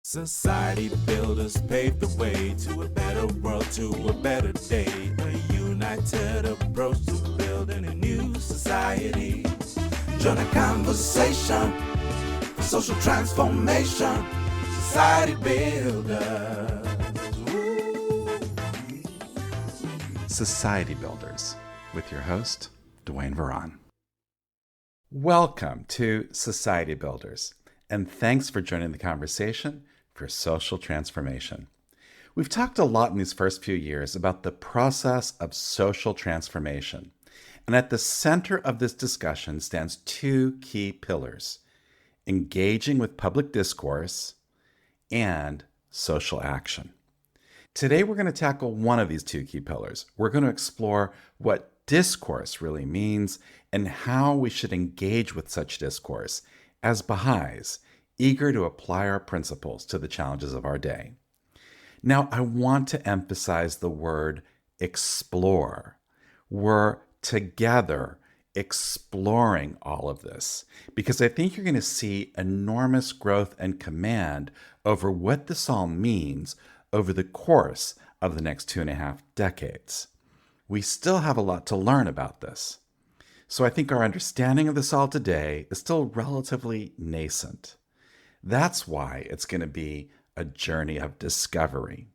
Society builders paved the way to a better world, to a better day. A united approach to building a new society. Join a conversation for social transformation. Society builders. Woo. Society Builders with your host, Dwayne Varon. Welcome to Society Builders, and thanks for joining the conversation for social transformation. We've talked a lot in these first few years about the process of social transformation. And at the center of this discussion stands two key pillars: engaging with public discourse and social action. Today, we're going to tackle one of these two key pillars. We're going to explore what discourse really means and how we should engage with such discourse as Baha'is, eager to apply our principles to the challenges of our day. Now, I want to emphasize the word explore. We're together exploring all of this because I think you're going to see enormous growth and command over what this all means over the course of the next 2.5 decades. We still have a lot to learn about this. So I think our understanding of this all today is still relatively nascent. That's why it's going to be a journey of discovery.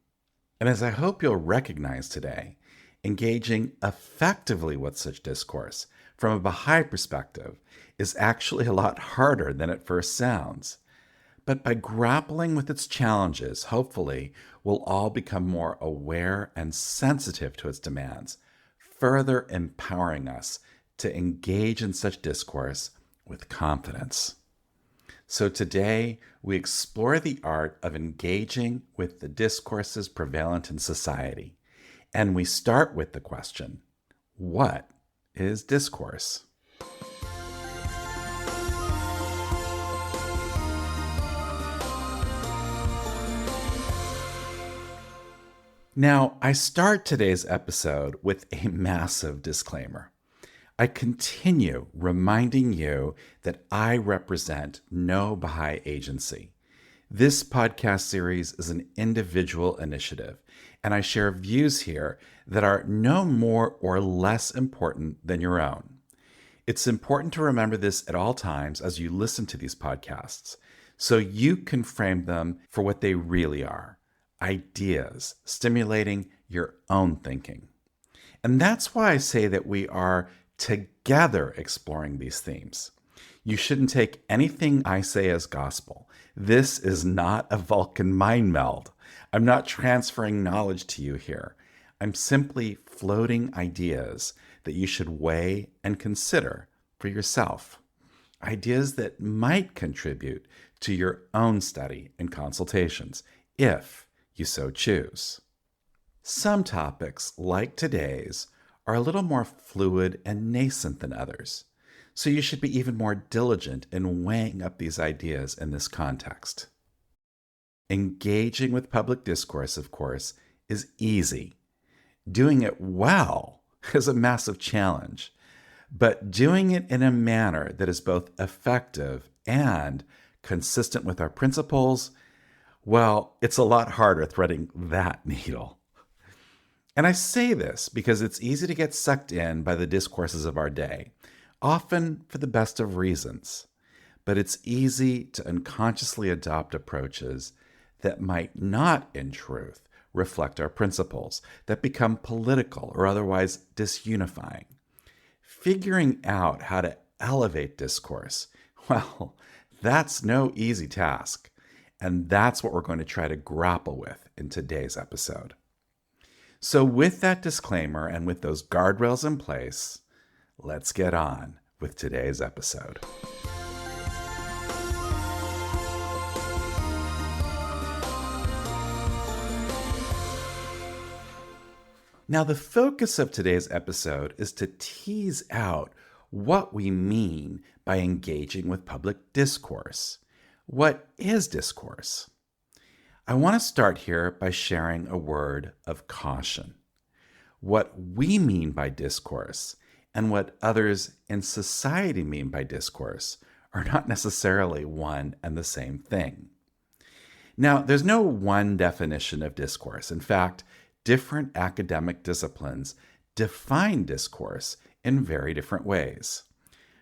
And as I hope you'll recognize today, engaging effectively with such discourse from a Baha'i perspective is actually a lot harder than it first sounds. But by grappling with its challenges, hopefully, we'll all become more aware and sensitive to its demands, further empowering us to engage in such discourse with confidence. So today, we explore the art of engaging with the discourses prevalent in society. And we start with the question, what is discourse? Now, I start today's episode with a massive disclaimer. I continue reminding you that I represent no Baha'i agency. This podcast series is an individual initiative, and I share views here that are no more or less important than your own. It's important to remember this at all times as you listen to these podcasts, so you can frame them for what they really are: ideas stimulating your own thinking. And that's why I say that we are together exploring these themes. You shouldn't take anything I say as gospel. This is not a Vulcan mind meld. I'm not transferring knowledge to you here. I'm simply floating ideas that you should weigh and consider for yourself. Ideas that might contribute to your own study and consultations, if you so choose. Some topics, like today's, are a little more fluid and nascent than others, so you should be even more diligent in weighing up these ideas in this context. Engaging with public discourse, of course, is easy. Doing it well is a massive challenge, but doing it in a manner that is both effective and consistent with our principles, well, it's a lot harder threading that needle. And I say this because it's easy to get sucked in by the discourses of our day, often for the best of reasons. But it's easy to unconsciously adopt approaches that might not, in truth, reflect our principles, that become political or otherwise disunifying. Figuring out how to elevate discourse, well, that's no easy task. And that's what we're going to try to grapple with in today's episode. So with that disclaimer and with those guardrails in place, let's get on with today's episode. Now, the focus of today's episode is to tease out what we mean by engaging with public discourse. What is discourse? I want to start here by sharing a word of caution. What we mean by discourse and what others in society mean by discourse are not necessarily one and the same thing. Now, there's no one definition of discourse. In fact, different academic disciplines define discourse in very different ways.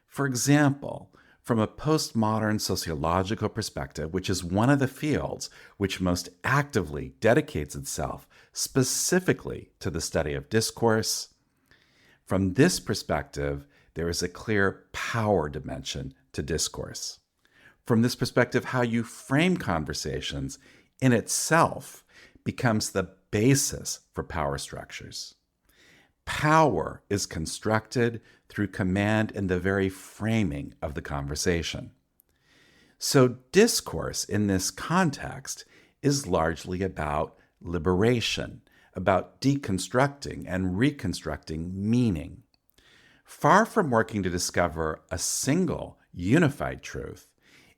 For example, from a postmodern sociological perspective, which is one of the fields which most actively dedicates itself specifically to the study of discourse, from this perspective, there is a clear power dimension to discourse. From this perspective, how you frame conversations in itself becomes the basis for power structures. Power is constructed through command in the very framing of the conversation. So discourse in this context is largely about liberation, about deconstructing and reconstructing meaning. Far from working to discover a single unified truth,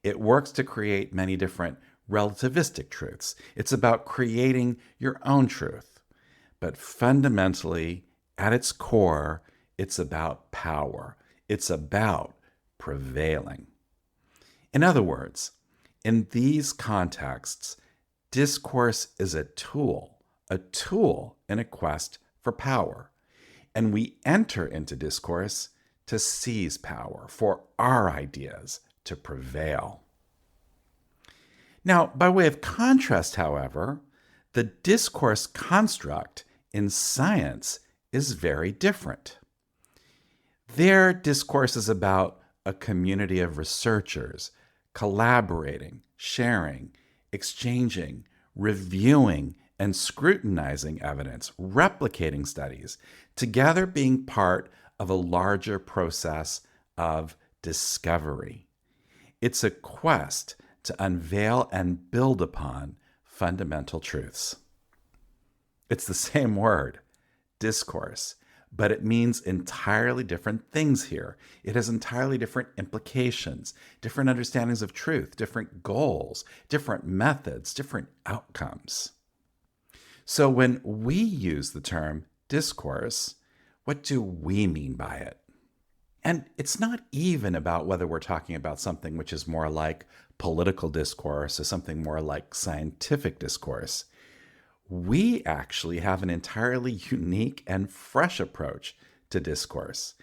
it works to create many different relativistic truths. It's about creating your own truth. But fundamentally, at its core, it's about power. It's about prevailing. In other words, in these contexts, discourse is a tool in a quest for power. And we enter into discourse to seize power, for our ideas to prevail. Now, by way of contrast, however, the discourse construct in science is very different. Their discourse is about a community of researchers collaborating, sharing, exchanging, reviewing, and scrutinizing evidence, replicating studies, together being part of a larger process of discovery. It's a quest to unveil and build upon fundamental truths. It's the same word, discourse, but it means entirely different things here. It has entirely different implications, different understandings of truth, different goals, different methods, different outcomes. So when we use the term discourse, what do we mean by it? And it's not even about whether we're talking about something which is more like political discourse or something more like scientific discourse. We actually have an entirely unique and fresh approach to discourse.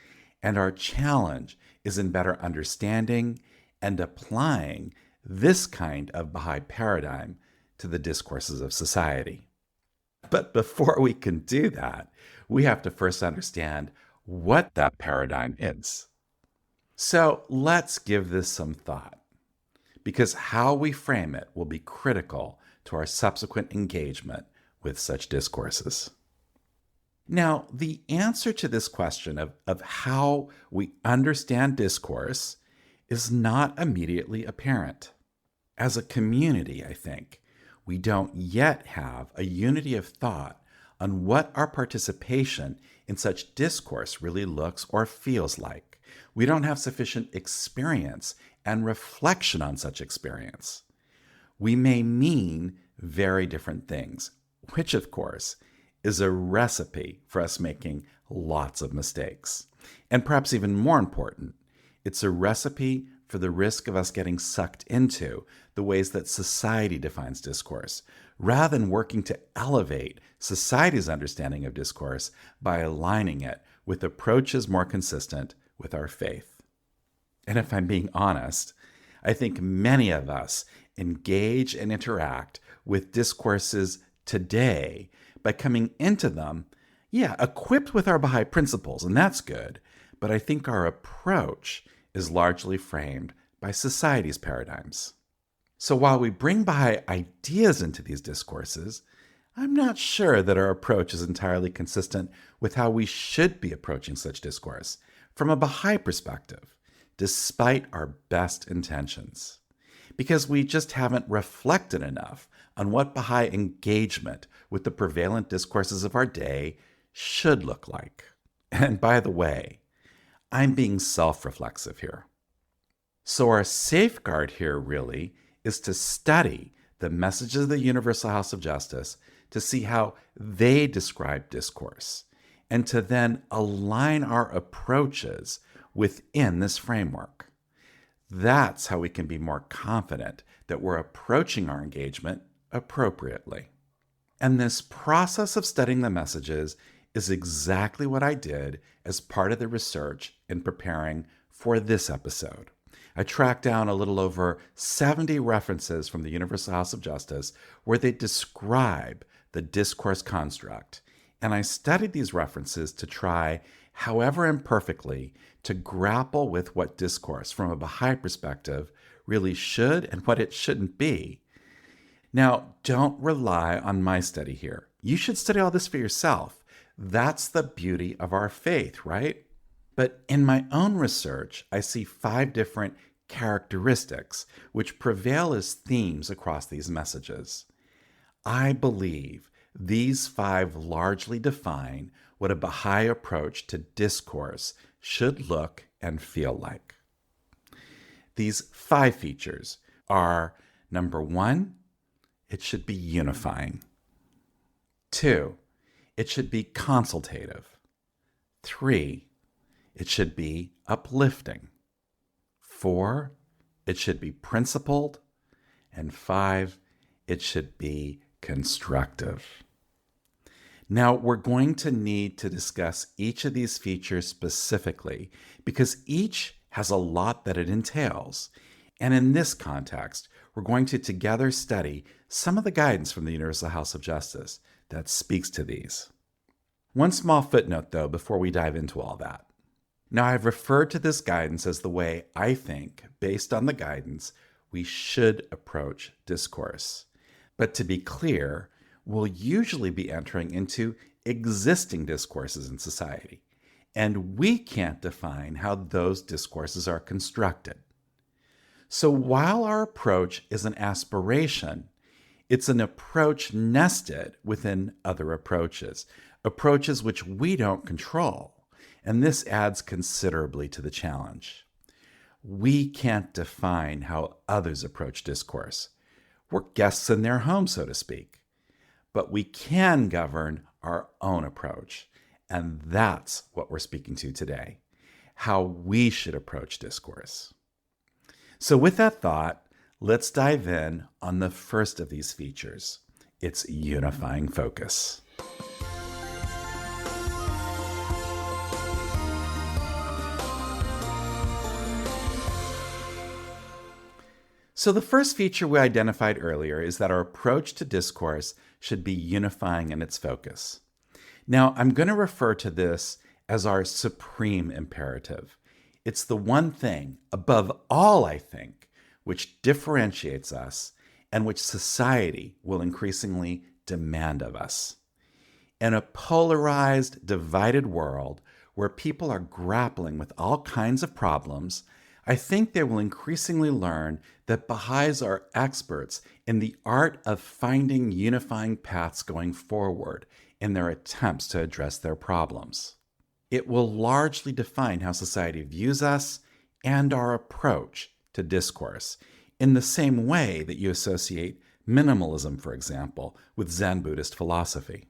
And our challenge is in better understanding and applying this kind of Baha'i paradigm to the discourses of society. But before we can do that, we have to first understand what that paradigm is. So let's give this some thought, because how we frame it will be critical to our subsequent engagement with such discourses. Now, the answer to this question of how we understand discourse is not immediately apparent. As a community, I think, we don't yet have a unity of thought on what our participation in such discourse really looks or feels like. We don't have sufficient experience and reflection on such experience. We may mean very different things, which, of course, is a recipe for us making lots of mistakes. And perhaps even more important, it's a recipe for the risk of us getting sucked into the ways that society defines discourse, rather than working to elevate society's understanding of discourse by aligning it with approaches more consistent with our faith. And if I'm being honest, I think many of us engage and interact with discourses today by coming into them, equipped with our Baha'i principles, and that's good, but I think our approach is largely framed by society's paradigms. So while we bring Baha'i ideas into these discourses, I'm not sure that our approach is entirely consistent with how we should be approaching such discourse from a Baha'i perspective, despite our best intentions, because we just haven't reflected enough on what Baha'i engagement with the prevalent discourses of our day should look like. And by the way, I'm being self-reflexive here. So our safeguard here really is to study the messages of the Universal House of Justice to see how they describe discourse, and to then align our approaches within this framework. That's how we can be more confident that we're approaching our engagement appropriately. And this process of studying the messages is exactly what I did as part of the research in preparing for this episode. I tracked down a little over 70 references from the Universal House of Justice where they describe the discourse construct. And I studied these references to try, however imperfectly, to grapple with what discourse from a Baha'i perspective really should and what it shouldn't be. Now, don't rely on my study here. You should study all this for yourself. That's the beauty of our faith, right? But in my own research, I see 5 different characteristics which prevail as themes across these messages. I believe these 5 largely define what a Baha'i approach to discourse should look and feel like. These 5 features are, number 1, it should be unifying. 2, it should be consultative. 3, it should be uplifting. 4, it should be principled. And 5, it should be constructive. Now, we're going to need to discuss each of these features specifically because each has a lot that it entails. And in this context, we're going to together study some of the guidance from the Universal House of Justice that speaks to these. One small footnote, though, before we dive into all that. Now, I've referred to this guidance as the way I think, based on the guidance, we should approach discourse. But to be clear, we'll usually be entering into existing discourses in society, and we can't define how those discourses are constructed. So while our approach is an aspiration, it's an approach nested within other approaches which we don't control. And this adds considerably to the challenge. We can't define how others approach discourse. We're guests in their home, so to speak. But we can govern our own approach. And that's what we're speaking to today, how we should approach discourse. So with that thought, let's dive in on the first of these features. It's unifying focus. So the first feature we identified earlier is that our approach to discourse should be unifying in its focus. Now, I'm going to refer to this as our supreme imperative. It's the one thing, above all, I think, which differentiates us and which society will increasingly demand of us. In a polarized, divided world where people are grappling with all kinds of problems, I think they will increasingly learn that Baha'is are experts in the art of finding unifying paths going forward in their attempts to address their problems. It will largely define how society views us and our approach to discourse, in the same way that you associate minimalism, for example, with Zen Buddhist philosophy.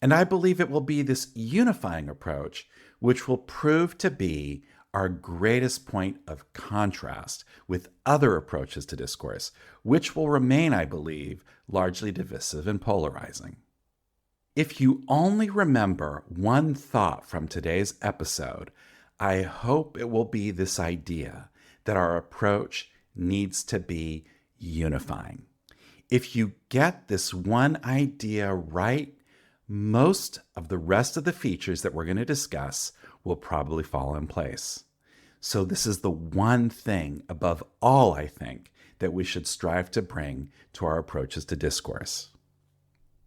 And I believe it will be this unifying approach which will prove to be our greatest point of contrast with other approaches to discourse, which will remain, I believe, largely divisive and polarizing. If you only remember one thought from today's episode, I hope it will be this idea that our approach needs to be unifying. If you get this one idea right, most of the rest of the features that we're going to discuss will probably fall in place. So this is the one thing above all, I think, that we should strive to bring to our approaches to discourse.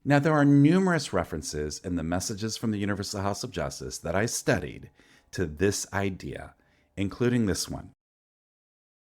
Now, there are numerous references in the messages from the Universal House of Justice that I studied to this idea, including this one.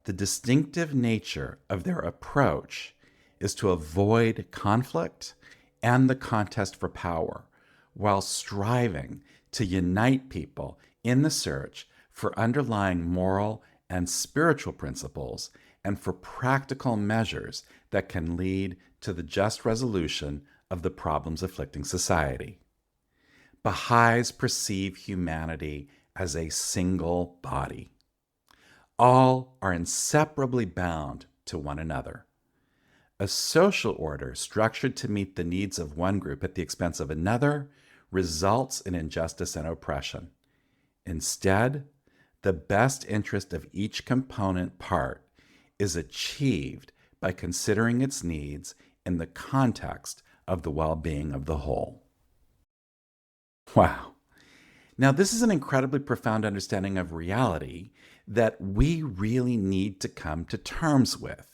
The distinctive nature of their approach is to avoid conflict and the contest for power, while striving to unite people in the search for underlying moral and spiritual principles and for practical measures that can lead to the just resolution of the problems afflicting society. Baha'is perceive humanity as a single body. All are inseparably bound to one another. A social order structured to meet the needs of one group at the expense of another results in injustice and oppression. Instead, the best interest of each component part is achieved by considering its needs in the context of the well-being of the whole. Wow. Now, this is an incredibly profound understanding of reality that we really need to come to terms with.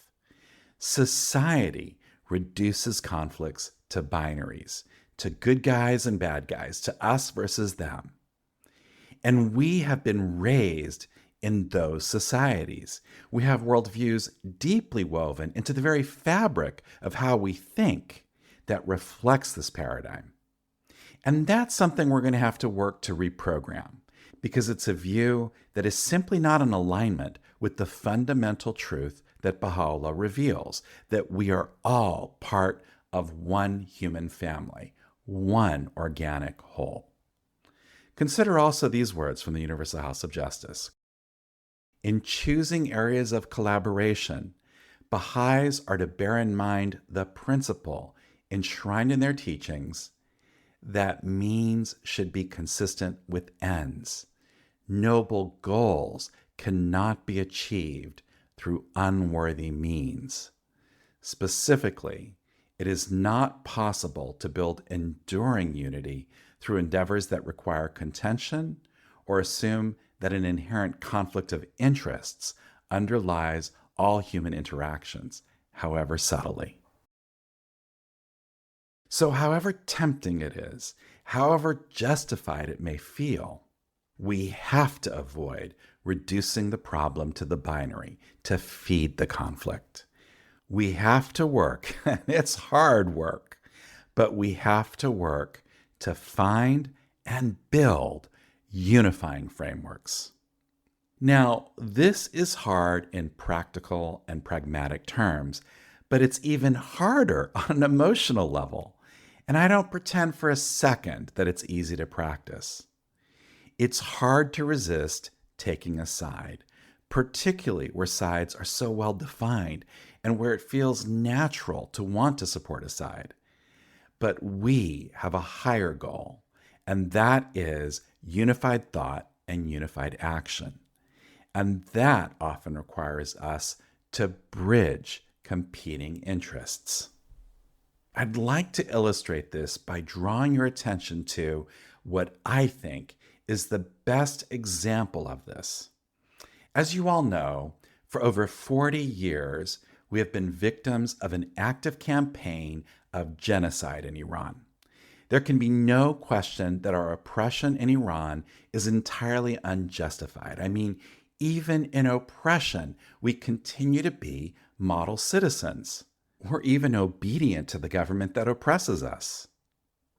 Society reduces conflicts to binaries, to good guys and bad guys, to us versus them. And we have been raised in those societies. We have worldviews deeply woven into the very fabric of how we think that reflects this paradigm. And that's something we're going to have to work to reprogram, because it's a view that is simply not in alignment with the fundamental truth that Baha'u'llah reveals, that we are all part of one human family, one organic whole. Consider also these words from the Universal House of Justice. In choosing areas of collaboration, Baha'is are to bear in mind the principle enshrined in their teachings that means should be consistent with ends. Noble goals cannot be achieved through unworthy means. Specifically, it is not possible to build enduring unity through endeavors that require contention or assume that an inherent conflict of interests underlies all human interactions, however subtly. So however tempting it is, however justified it may feel, we have to avoid reducing the problem to the binary to feed the conflict. We have to work, and it's hard work, but we have to work to find and build unifying frameworks. Now, this is hard in practical and pragmatic terms, but it's even harder on an emotional level. And I don't pretend for a second that it's easy to practice. It's hard to resist taking a side, particularly where sides are so well defined and where it feels natural to want to support a side. But we have a higher goal, and that is unified thought and unified action. And that often requires us to bridge competing interests. I'd like to illustrate this by drawing your attention to what I think is the best example of this. As you all know, for over 40 years, we have been victims of an active campaign of genocide in Iran. There can be no question that our oppression in Iran is entirely unjustified. I mean, even in oppression, we continue to be model citizens. We're even obedient to the government that oppresses us.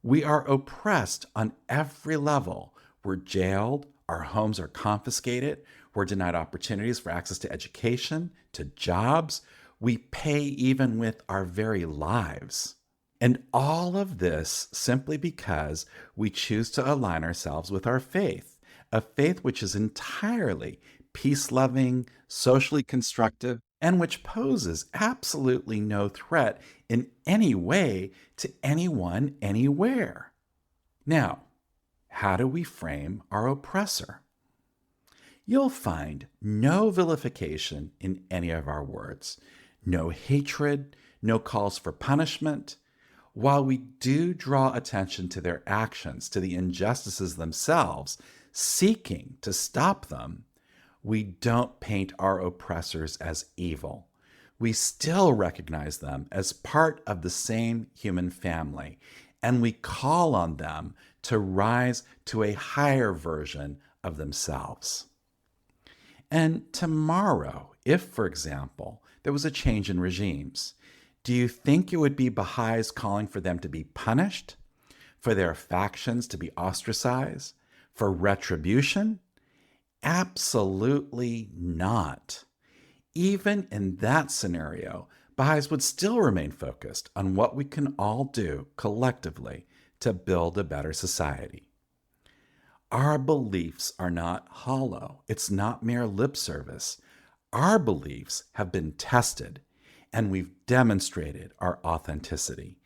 We are oppressed on every level. We're jailed, our homes are confiscated, we're denied opportunities for access to education, to jobs. We pay even with our very lives. And all of this simply because we choose to align ourselves with our faith, a faith which is entirely peace-loving, socially constructive, and which poses absolutely no threat in any way to anyone, anywhere. Now, how do we frame our oppressor? You'll find no vilification in any of our words, no hatred, no calls for punishment. While we do draw attention to their actions, to the injustices themselves, seeking to stop them, we don't paint our oppressors as evil. We still recognize them as part of the same human family, and we call on them to rise to a higher version of themselves. And tomorrow, if, for example, there was a change in regimes, do you think it would be Baha'is calling for them to be punished, for their factions to be ostracized, for retribution? Absolutely not. Even in that scenario, Baha'is would still remain focused on what we can all do collectively to build a better society. Our beliefs are not hollow. It's not mere lip service. our beliefs have been tested and we've demonstrated our authenticity.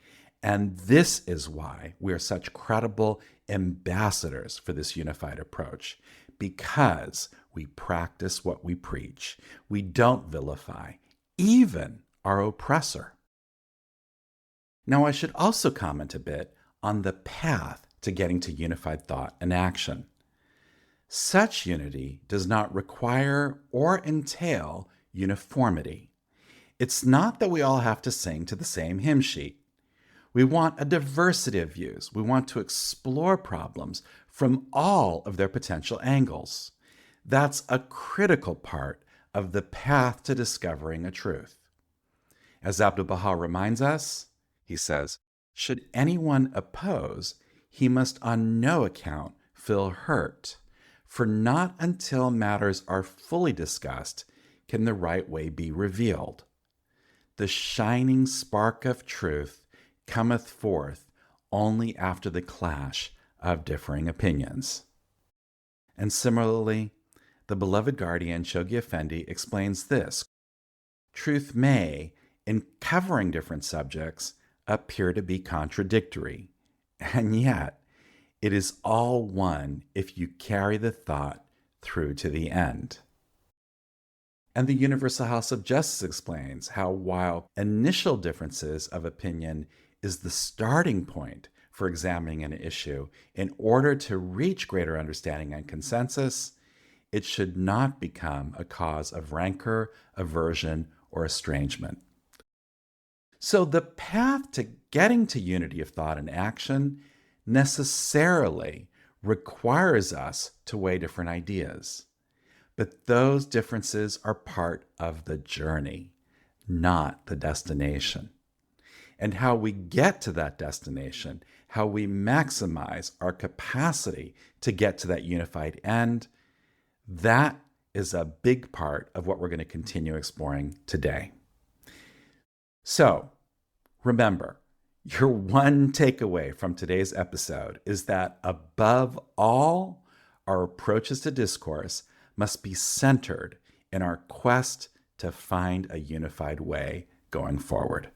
And this is why we are such credible ambassadors for this unified approach, because we practice what we preach. We don't vilify, even our oppressor. Now, I should also comment a bit on the path to getting to unified thought and action. Such unity does not require or entail uniformity. It's not that we all have to sing to the same hymn sheet. We want a diversity of views. We want to explore problems from all of their potential angles. That's a critical part of the path to discovering a truth. As Abdu'l-Baha reminds us, he says, should anyone oppose, he must on no account feel hurt, for not until matters are fully discussed can the right way be revealed. The shining spark of truth cometh forth only after the clash of differing opinions. And similarly, the beloved guardian Shoghi Effendi explains this: truth may, in covering different subjects, appear to be contradictory, and yet it is all one if you carry the thought through to the end. And the Universal House of Justice explains how, while initial differences of opinion is the starting point for examining an issue in order to reach greater understanding and consensus, it should not become a cause of rancor, aversion, or estrangement. So the path to getting to unity of thought and action necessarily requires us to weigh different ideas. But those differences are part of the journey, not the destination. And how we get to that destination, how we maximize our capacity to get to that unified end, that is a big part of what we're going to continue exploring today. So, remember, your one takeaway from today's episode is that above all, our approaches to discourse must be centered in our quest to find a unified way going forward.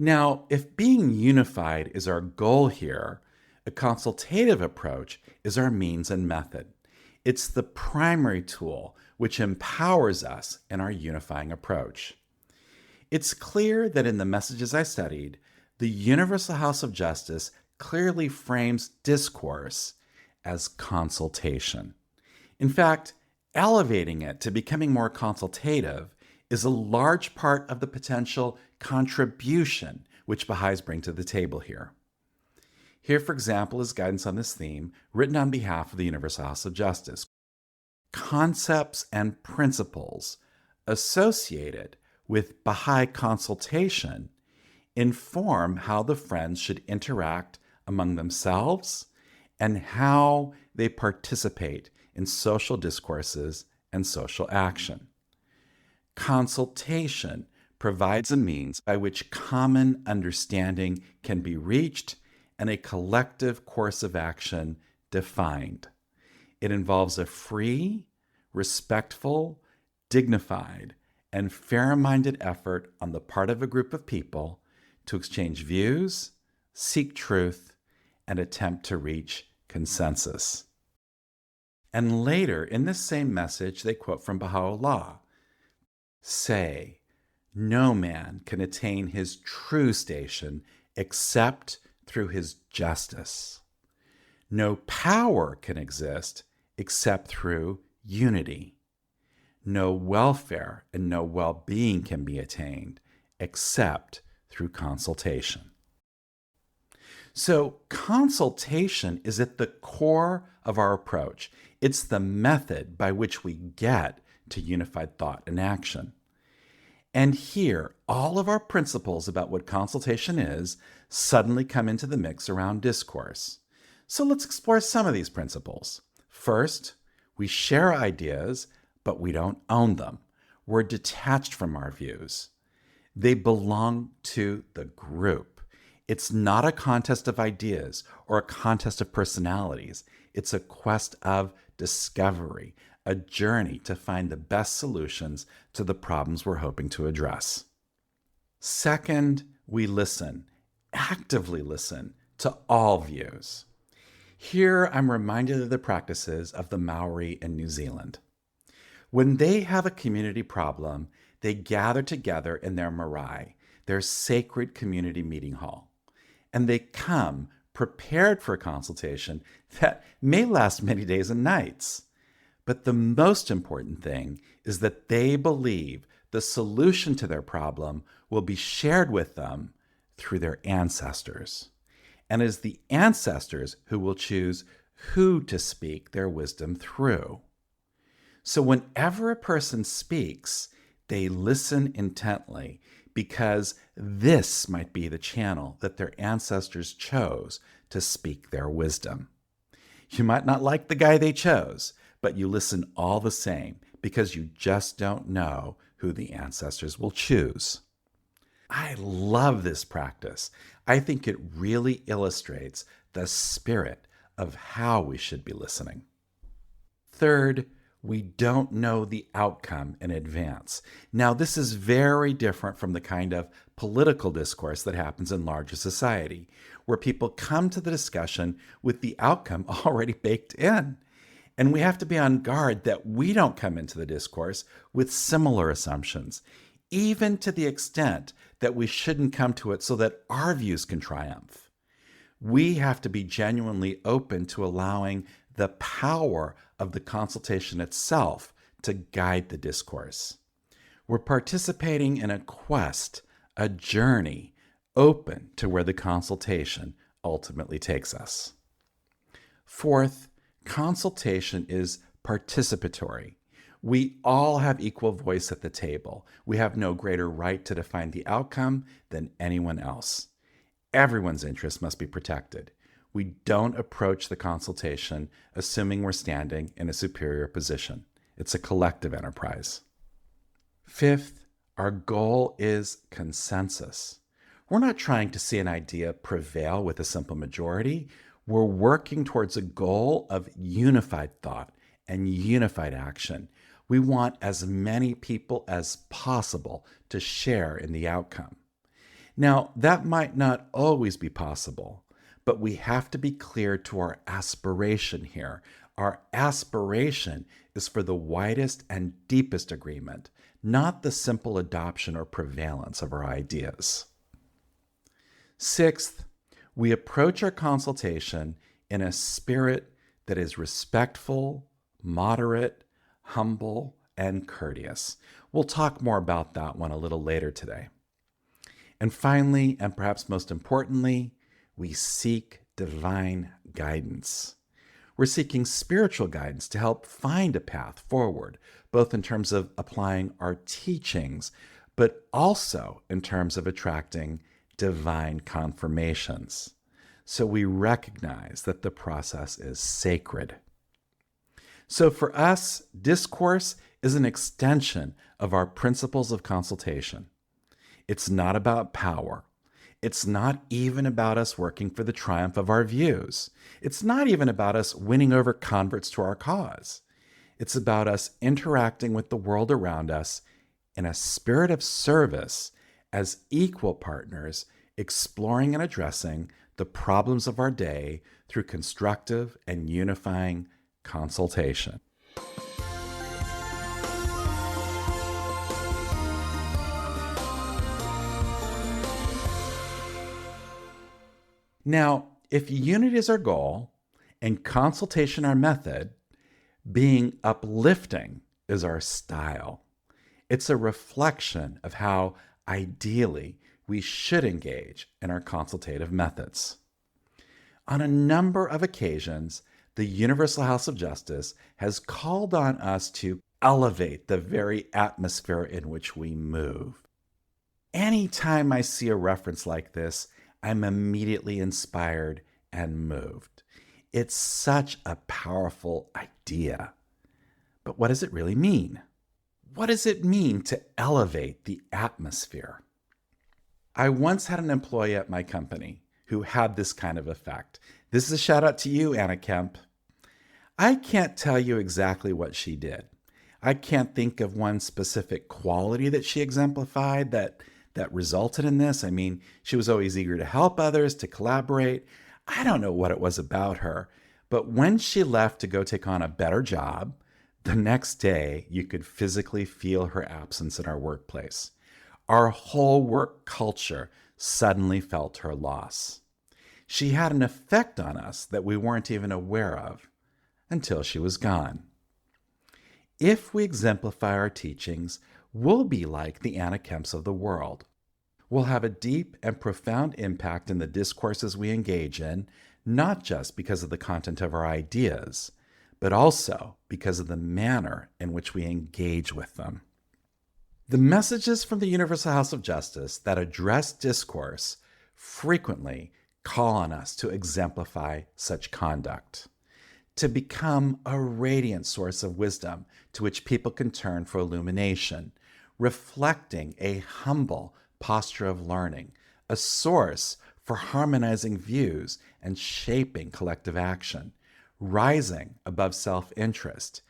Now, if being unified is our goal here, a consultative approach is our means and method. It's the primary tool which empowers us in our unifying approach. It's clear that in the messages I studied, the Universal House of Justice clearly frames discourse as consultation. In fact, elevating it to becoming more consultative is a large part of the potential contribution which Baha'is bring to the table here. Here, for example, is guidance on this theme written on behalf of the Universal House of Justice. Concepts and principles associated with Baha'i consultation inform how the friends should interact among themselves and how they participate in social discourses and social action. Consultation provides a means by which common understanding can be reached and a collective course of action defined. It involves a free, respectful, dignified, and fair-minded effort on the part of a group of people to exchange views, seek truth, and attempt to reach consensus. And later in this same message, they quote from Baha'u'llah, "Say, no man can attain his true station except through his justice. No power can exist except through unity. No welfare and no well-being can be attained except through consultation." So consultation is at the core of our approach. It's the method by which we get to unified thought and action. And here, all of our principles about what consultation is suddenly come into the mix around discourse. So let's explore some of these principles. First, we share ideas, but we don't own them. We're detached from our views. They belong to the group. It's not a contest of ideas or a contest of personalities. It's a quest of discovery, a journey to find the best solutions to the problems we're hoping to address. Second, we listen, actively listen to all views. Here, I'm reminded of the practices of the Maori in New Zealand. When they have a community problem, they gather together in their marae, their sacred community meeting hall, and they come prepared for a consultation that may last many days and nights. But the most important thing is that they believe the solution to their problem will be shared with them through their ancestors. And it is the ancestors who will choose who to speak their wisdom through. So whenever a person speaks, they listen intently because this might be the channel that their ancestors chose to speak their wisdom. You might not like the guy they chose, but you listen all the same because you just don't know who the ancestors will choose. I love this practice. I think it really illustrates the spirit of how we should be listening. Third, we don't know the outcome in advance. Now, this is very different from the kind of political discourse that happens in larger society, where people come to the discussion with the outcome already baked in. And we have to be on guard that we don't come into the discourse with similar assumptions, even to the extent that we shouldn't come to it so that our views can triumph. We have to be genuinely open to allowing the power of the consultation itself to guide the discourse. We're participating in a quest, a journey, open to where the consultation ultimately takes us. Fourth, consultation is participatory. We all have equal voice at the table. We have no greater right to define the outcome than anyone else. Everyone's interests must be protected. We don't approach the consultation assuming we're standing in a superior position. It's a collective enterprise. Fifth, our goal is consensus. We're not trying to see an idea prevail with a simple majority. We're working towards a goal of unified thought and unified action. We want as many people as possible to share in the outcome. Now, that might not always be possible, but we have to be clear to our aspiration here. Our aspiration is for the widest and deepest agreement, not the simple adoption or prevalence of our ideas. Sixth, we approach our consultation in a spirit that is respectful, moderate, humble, and courteous. We'll talk more about that one a little later today. And finally, and perhaps most importantly, we seek divine guidance. We're seeking spiritual guidance to help find a path forward, both in terms of applying our teachings, but also in terms of attracting divine confirmations. So we recognize that the process is sacred. So for us, discourse is an extension of our principles of consultation. It's not about power. It's not even about us working for the triumph of our views. It's not even about us winning over converts to our cause. It's about us interacting with the world around us in a spirit of service as equal partners, exploring and addressing the problems of our day through constructive and unifying consultation. Now, if unity is our goal and consultation our method, being uplifting is our style. It's a reflection of how ideally we should engage in our consultative methods. On a number of occasions, the Universal House of Justice has called on us to elevate the very atmosphere in which we move. Anytime I see a reference like this, I'm immediately inspired and moved. It's such a powerful idea. But what does it really mean? What does it mean to elevate the atmosphere? I once had an employee at my company who had this kind of effect. This is a shout out to you, Anna Kemp. I can't tell you exactly what she did. I can't think of one specific quality that she exemplified that resulted in this. I mean, she was always eager to help others, to collaborate. I don't know what it was about her, but when she left to go take on a better job, the next day you could physically feel her absence in our workplace. Our whole work culture suddenly felt her loss. She had an effect on us that we weren't even aware of until she was gone. If we exemplify our teachings, we'll be like the Anna Kemps of the world. We'll have a deep and profound impact in the discourses we engage in, not just because of the content of our ideas, but also because of the manner in which we engage with them. The messages from the Universal House of Justice that address discourse frequently call on us to exemplify such conduct, to become a radiant source of wisdom to which people can turn for illumination, reflecting a humble posture of learning, a source for harmonizing views and shaping collective action, rising above self-interest,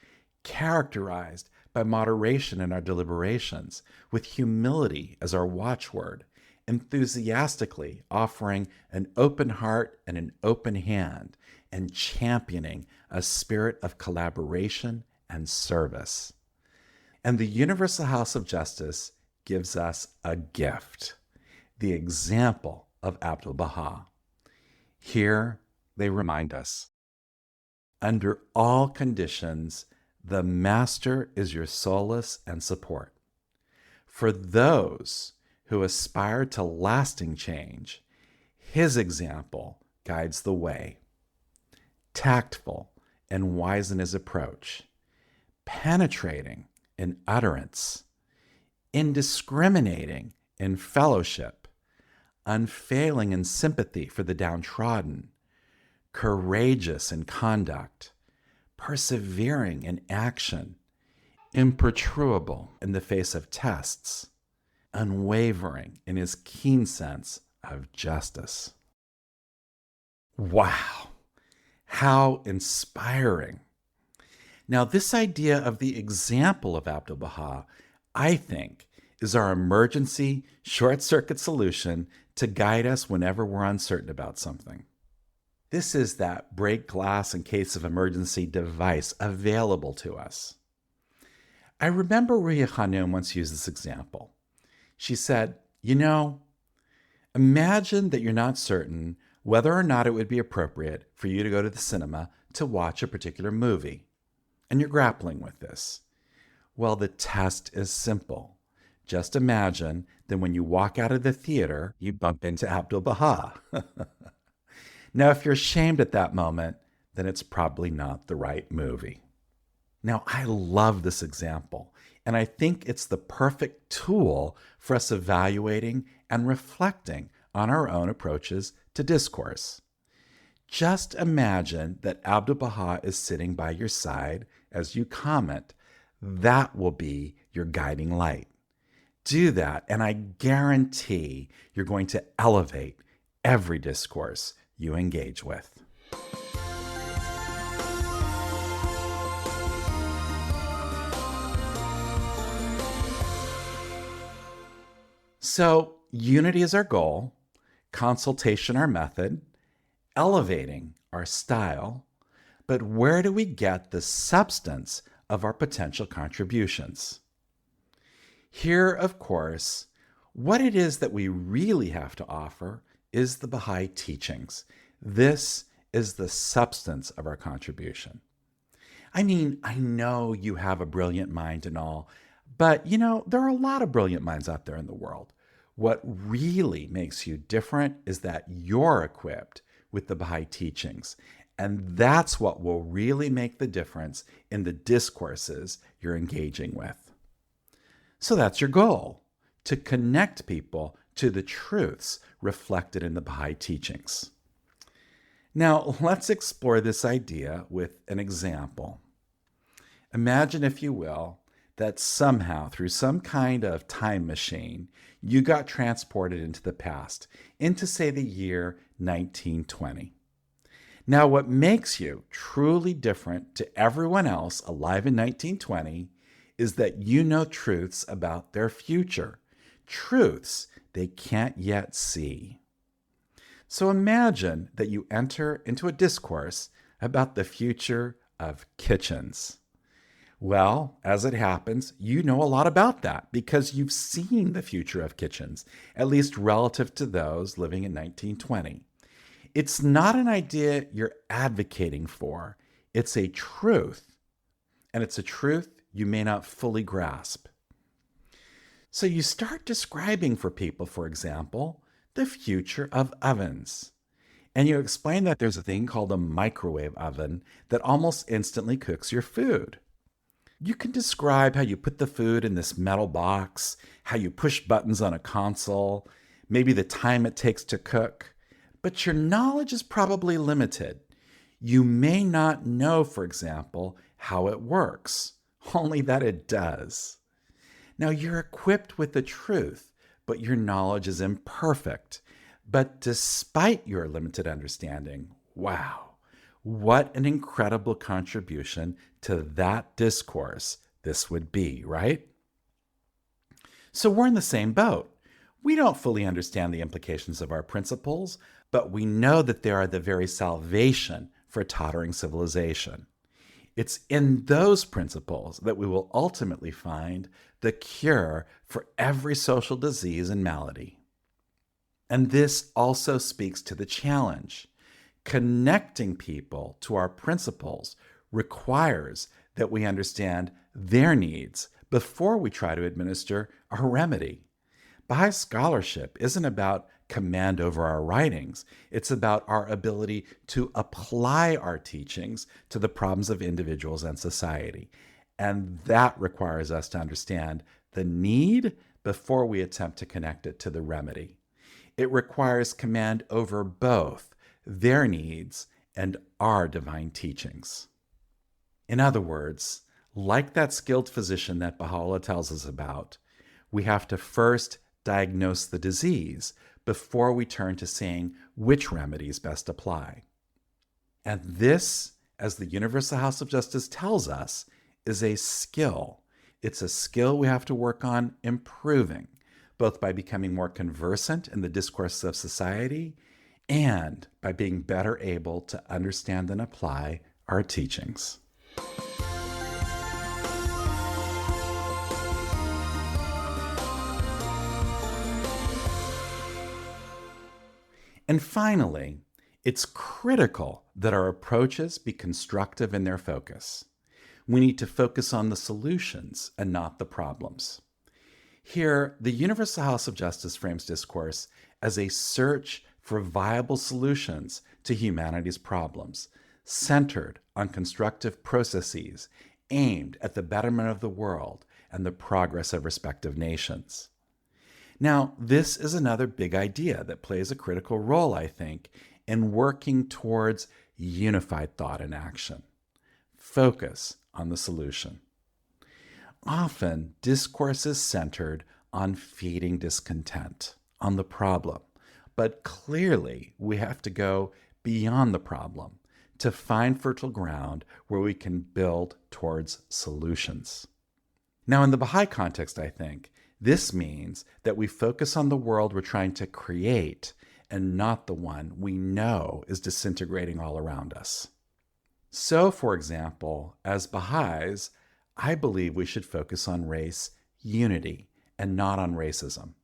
characterized by moderation in our deliberations, with humility as our watchword, enthusiastically offering an open heart and an open hand, and championing a spirit of collaboration and service. And the Universal House of Justice gives us a gift, the example of Abdu'l-Baha. Here they remind us, under all conditions, the Master is your solace and support. For those who aspire to lasting change, his example guides the way. Tactful and wise in his approach, penetrating in utterance, indiscriminating in fellowship, unfailing in sympathy for the downtrodden, courageous in conduct, persevering in action, imperturbable in the face of tests, unwavering in his keen sense of justice. Wow, how inspiring. Now, this idea of the example of Abdu'l-Baha, I think, is our emergency short-circuit solution to guide us whenever we're uncertain about something. This is that break glass in case of emergency device available to us. I remember Ruya Khanum once used this example. She said, imagine that you're not certain whether or not it would be appropriate for you to go to the cinema to watch a particular movie, and you're grappling with this. Well, the test is simple. Just imagine that when you walk out of the theater, you bump into Abdu'l-Baha. Now, if you're ashamed at that moment, then it's probably not the right movie. Now, I love this example, and I think it's the perfect tool for us evaluating and reflecting on our own approaches to discourse. Just imagine that Abdu'l-Baha is sitting by your side as you comment. That will be your guiding light. Do that, and I guarantee you're going to elevate every discourse you engage with. So, unity is our goal, consultation our method, elevating our style, but where do we get the substance of our potential contributions? Here, of course, what it is that we really have to offer is the Baha'i teachings. This is the substance of our contribution. I mean, I know you have a brilliant mind and all, but there are a lot of brilliant minds out there in the world. What really makes you different is that you're equipped with the Baha'i teachings, and that's what will really make the difference in the discourses you're engaging with. So that's your goal, to connect people to the truths reflected in the Baha'i teachings. Now, let's explore this idea with an example. Imagine, if you will, that somehow, through some kind of time machine, you got transported into the past, into, say, the year 1920. Now, what makes you truly different to everyone else alive in 1920 is that you know truths about their future, truths they can't yet see. So imagine that you enter into a discourse about the future of kitchens. Well, as it happens, you know a lot about that because you've seen the future of kitchens, at least relative to those living in 1920. It's not an idea you're advocating for, it's a truth, and it's a truth you may not fully grasp. So you start describing for people, for example, the future of ovens. And you explain that there's a thing called a microwave oven that almost instantly cooks your food. You can describe how you put the food in this metal box, how you push buttons on a console, maybe the time it takes to cook, but your knowledge is probably limited. You may not know, for example, how it works, only that it does. Now, you're equipped with the truth, but your knowledge is imperfect. But despite your limited understanding, wow, what an incredible contribution to that discourse this would be, right? So we're in the same boat. We don't fully understand the implications of our principles, but we know that they are the very salvation for tottering civilization. It's in those principles that we will ultimately find the cure for every social disease and malady. And this also speaks to the challenge. Connecting people to our principles requires that we understand their needs before we try to administer a remedy. Baha'i scholarship isn't about command over our writings. It's about our ability to apply our teachings to the problems of individuals and society. And that requires us to understand the need before we attempt to connect it to the remedy. It requires command over both their needs and our divine teachings. In other words, like that skilled physician that Baha'u'llah tells us about, we have to first diagnose the disease before we turn to seeing which remedies best apply. And this, as the Universal House of Justice tells us, is a skill. It's a skill we have to work on improving, both by becoming more conversant in the discourse of society and by being better able to understand and apply our teachings. And finally, it's critical that our approaches be constructive in their focus. We need to focus on the solutions and not the problems. Here, the Universal House of Justice frames discourse as a search for viable solutions to humanity's problems, centered on constructive processes aimed at the betterment of the world and the progress of respective nations. Now, this is another big idea that plays a critical role, I think, in working towards unified thought and action. Focus on the solution. Often, discourse is centered on feeding discontent, on the problem. But clearly, we have to go beyond the problem to find fertile ground where we can build towards solutions. Now, in the Baha'i context, I think, this means that we focus on the world we're trying to create and not the one we know is disintegrating all around us. So, for example, as Baha'is, I believe we should focus on race unity and not on racism.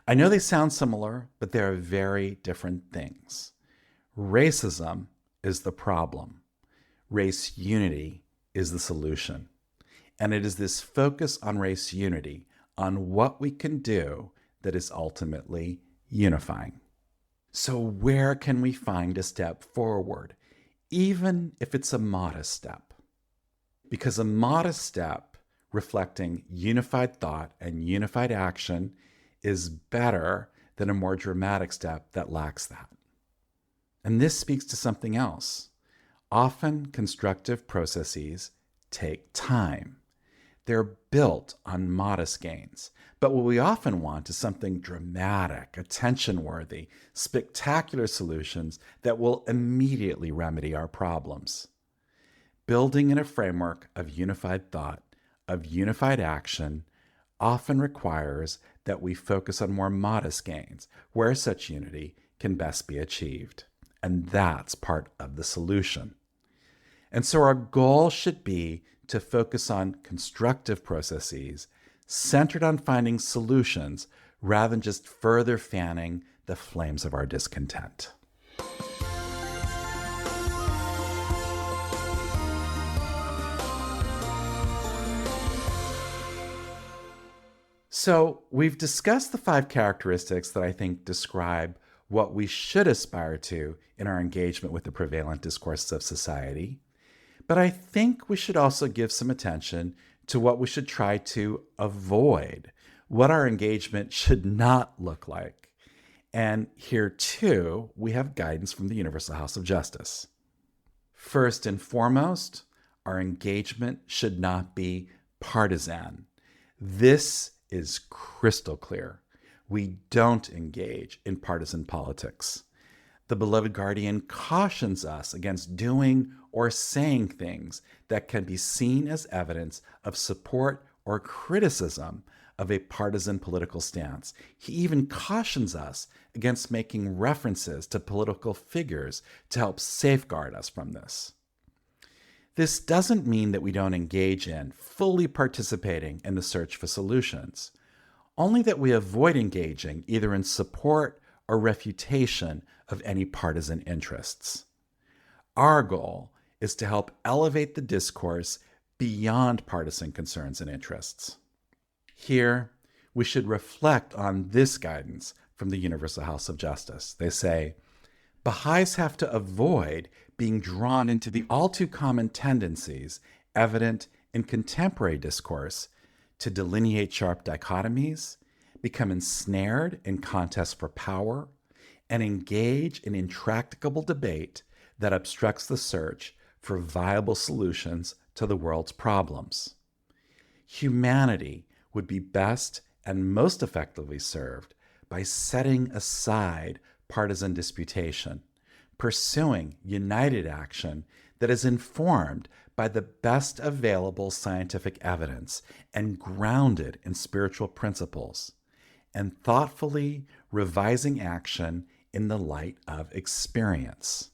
I know they sound similar, but they are very different things. Racism is the problem. Race unity is the solution. And it is this focus on race unity, on what we can do, that is ultimately unifying. So where can we find a step forward, even if it's a modest step? Because a modest step reflecting unified thought and unified action is better than a more dramatic step that lacks that. And this speaks to something else. Often constructive processes take time. They're built on modest gains. But what we often want is something dramatic, attention-worthy, spectacular solutions that will immediately remedy our problems. Building in a framework of unified thought, of unified action, often requires that we focus on more modest gains, where such unity can best be achieved. And that's part of the solution. And so our goal should be to focus on constructive processes centered on finding solutions rather than just further fanning the flames of our discontent. So we've discussed the 5 characteristics that I think describe what we should aspire to in our engagement with the prevalent discourses of society. But I think we should also give some attention to what we should try to avoid, what our engagement should not look like. And here, too, we have guidance from the Universal House of Justice. First and foremost, our engagement should not be partisan. This is crystal clear. We don't engage in partisan politics. The beloved guardian cautions us against doing or saying things that can be seen as evidence of support or criticism of a partisan political stance. He even cautions us against making references to political figures to help safeguard us from this. This doesn't mean that we don't engage in, fully participating in the search for solutions, only that we avoid engaging either in support or refutation of any partisan interests. Our goal is to help elevate the discourse beyond partisan concerns and interests. Here, we should reflect on this guidance from the Universal House of Justice. They say, Baha'is have to avoid being drawn into the all too common tendencies evident in contemporary discourse to delineate sharp dichotomies, become ensnared in contests for power, and engage in intractable debate that obstructs the search for viable solutions to the world's problems. Humanity would be best and most effectively served by setting aside partisan disputation, pursuing united action that is informed by the best available scientific evidence and grounded in spiritual principles, and thoughtfully revising action in the light of experience.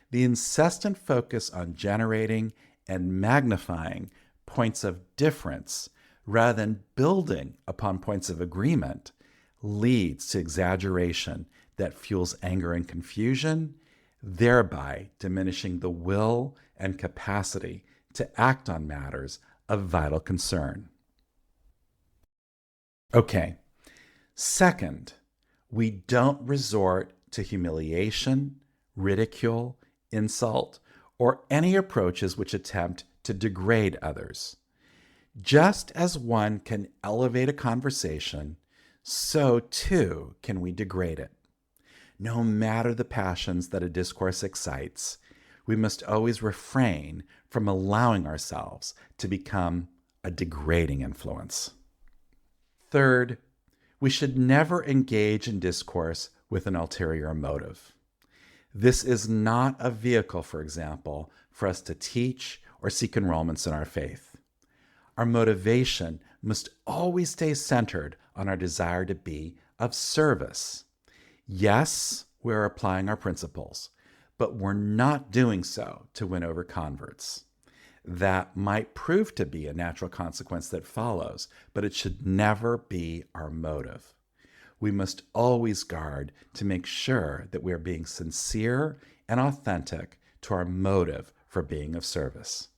The incessant focus on generating and magnifying points of difference rather than building upon points of agreement leads to exaggeration that fuels anger and confusion, thereby diminishing the will and capacity to act on matters of vital concern. Okay, second, we don't resort to humiliation, ridicule, insult, or any approaches which attempt to degrade others. Just as one can elevate a conversation, so too can we degrade it. No matter the passions that a discourse excites, we must always refrain from allowing ourselves to become a degrading influence. Third, we should never engage in discourse with an ulterior motive. This is not a vehicle, for example, for us to teach or seek enrollments in our faith. Our motivation must always stay centered on our desire to be of service. Yes, we're applying our principles, but we're not doing so to win over converts. That might prove to be a natural consequence that follows, but it should never be our motive. We must always guard to make sure that we are being sincere and authentic to our motive for being of service.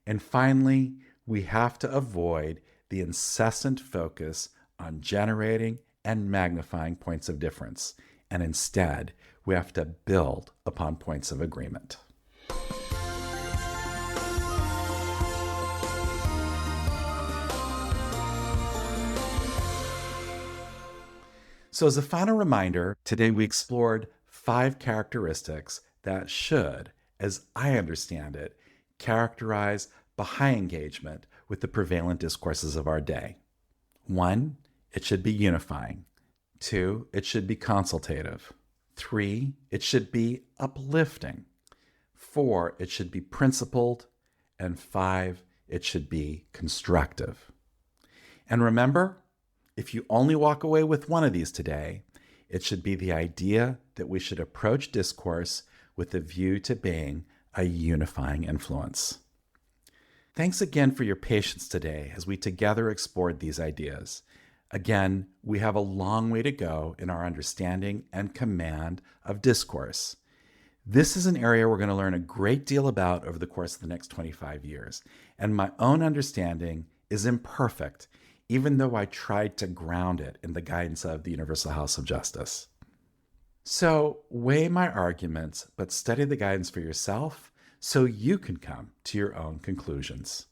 And finally, we have to avoid the incessant focus on generating and magnifying points of difference, and instead, we have to build upon points of agreement. So as a final reminder, today we explored 5 characteristics that should, as I understand it, characterize Baha'i engagement with the prevalent discourses of our day. 1, it should be unifying. 2, it should be consultative. 3, it should be uplifting. 4, it should be principled. And 5, it should be constructive. And remember, if you only walk away with one of these today, it should be the idea that we should approach discourse with a view to being a unifying influence. Thanks again for your patience today as we together explored these ideas. Again, we have a long way to go in our understanding and command of discourse. This is an area we're going to learn a great deal about over the course of the next 25 years, and my own understanding is imperfect, even though I tried to ground it in the guidance of the Universal House of Justice. So weigh my arguments, but study the guidance for yourself so you can come to your own conclusions.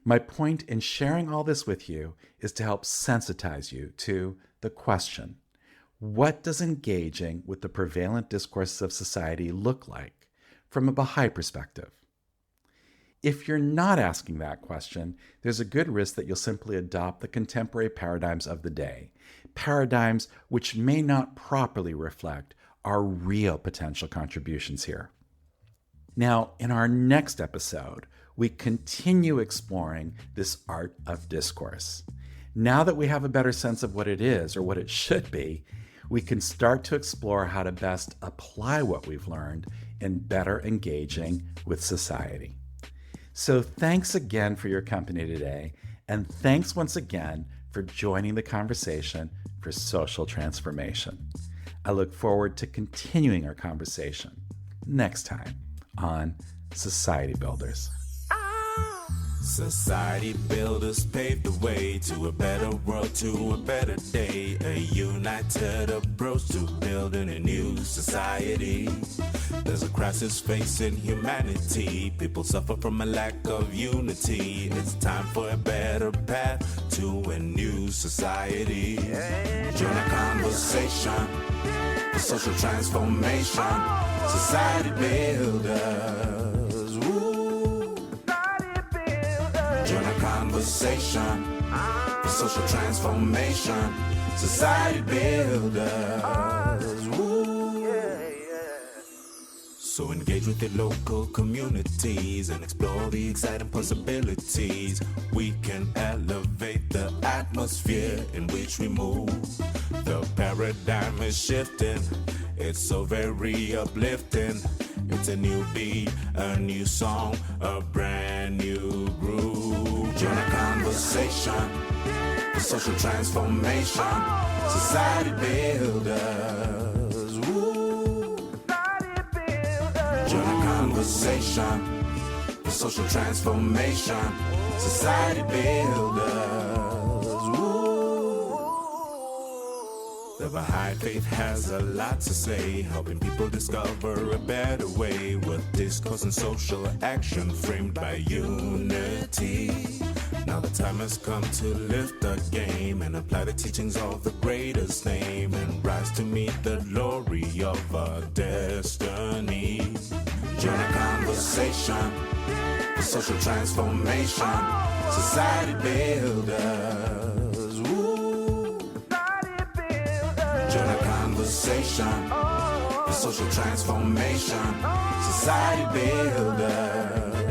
My point in sharing all this with you is to help sensitize you to the question, what does engaging with the prevalent discourses of society look like from a Baha'i perspective? If you're not asking that question, there's a good risk that you'll simply adopt the contemporary paradigms of the day, paradigms which may not properly reflect our real potential contributions here. Now, in our next episode, we continue exploring this art of discourse. Now that we have a better sense of what it is or what it should be, we can start to explore how to best apply what we've learned in better engaging with society. So thanks again for your company today, and thanks once again for joining the conversation for social transformation. I look forward to continuing our conversation next time on Society Builders. Society builders paved the way to a better world, to a better day. A united approach to building a new society. There's a crisis facing humanity. People suffer from a lack of unity. It's time for a better path to a new society. Join a conversation for social transformation. Society builders. Join a conversation for social transformation. Society builders. Woo. So engage with your local communities and explore the exciting possibilities. We can elevate the atmosphere in which we move. The paradigm is shifting. It's so very uplifting. It's a new beat, a new song, a brand new groove. Join a conversation for social transformation. Society builders. Woo. Join a conversation for social transformation. Society builders. Woo. The Baha'i faith has a lot to say, helping people discover a better way with discourse and social action framed by unity. Now the time has come to lift the game and apply the teachings of the greatest name and rise to meet the glory of our destiny. Join a conversation for social transformation. Society builders. Woo. Join a conversation for social transformation. Society builders.